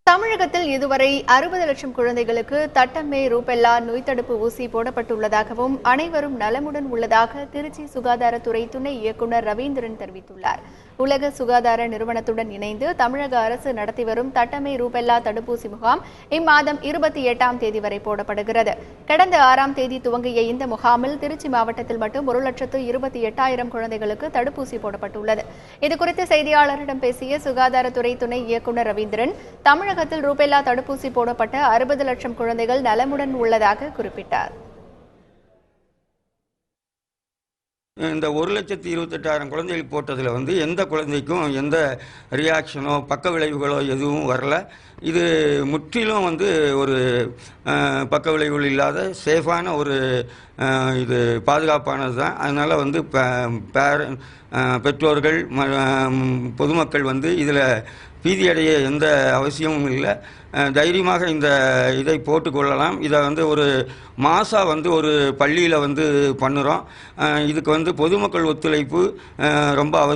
தமிழகத்தில் இதுவரை 60 லட்சம் குழந்தைகளுக்கு தட்டம்மை ரூபெல்லா நோய் தடுப்பு ஊசி போடப்பட்டுள்ளதாகவும் அனைவரும் நலமுடன் உள்ளதாக திருச்சி சுகாதாரத்துறை துணை இயக்குநர் ரவீந்திரன் தெரிவித்துள்ளார். உலக சுகாதார நிறுவனத்துடன் இணைந்து தமிழக அரசு நடத்தி வரும் தட்டம்மை ரூபெல்லா தடுப்பூசி முகாம் இம்மாதம் 28ஆம் தேதி வரை போடப்படுகிறது. கடந்த 6ஆம் தேதி துவங்கிய இந்த முகாமில் திருச்சி மாவட்டத்தில் மட்டும் 1,28,000 குழந்தைகளுக்கு தடுப்பூசி போடப்பட்டுள்ளது. இதுகுறித்து செய்தியாளரிடம் பேசிய சுகாதாரத்துறை துணை இயக்குநர் ரவீந்திரன், தமிழகத்தில் ரூபெல்லா தடுப்பூசி போடப்பட்ட 60 லட்சம் குழந்தைகள் நலமுடன் உள்ளதாக குறிப்பிட்டார். இந்த 1,28,000 குழந்தைகள் போட்டதில் எந்த குழந்தைக்கும் எந்த ரியாக்ஷனோ பக்க விளைவுகளோ எதுவும் வரல. இது முற்றிலும் ஒரு பக்க விளைவுகள் இல்லாத சேஃபான ஒரு இது பாதுகாப்பானது தான். அதனால் பெற்றோர்கள் பொதுமக்கள் இதில் பீதியடைய எந்த அவசியமும் இல்லை. தைரியமாக இந்த இதை போட்டுக்கொள்ளலாம். இதை ஒரு மாதம் ஒரு பள்ளியில் பண்ணுறோம். இதுக்கு பொதுமக்கள் ஒத்துழைப்பு ரொம்ப அவசியம்.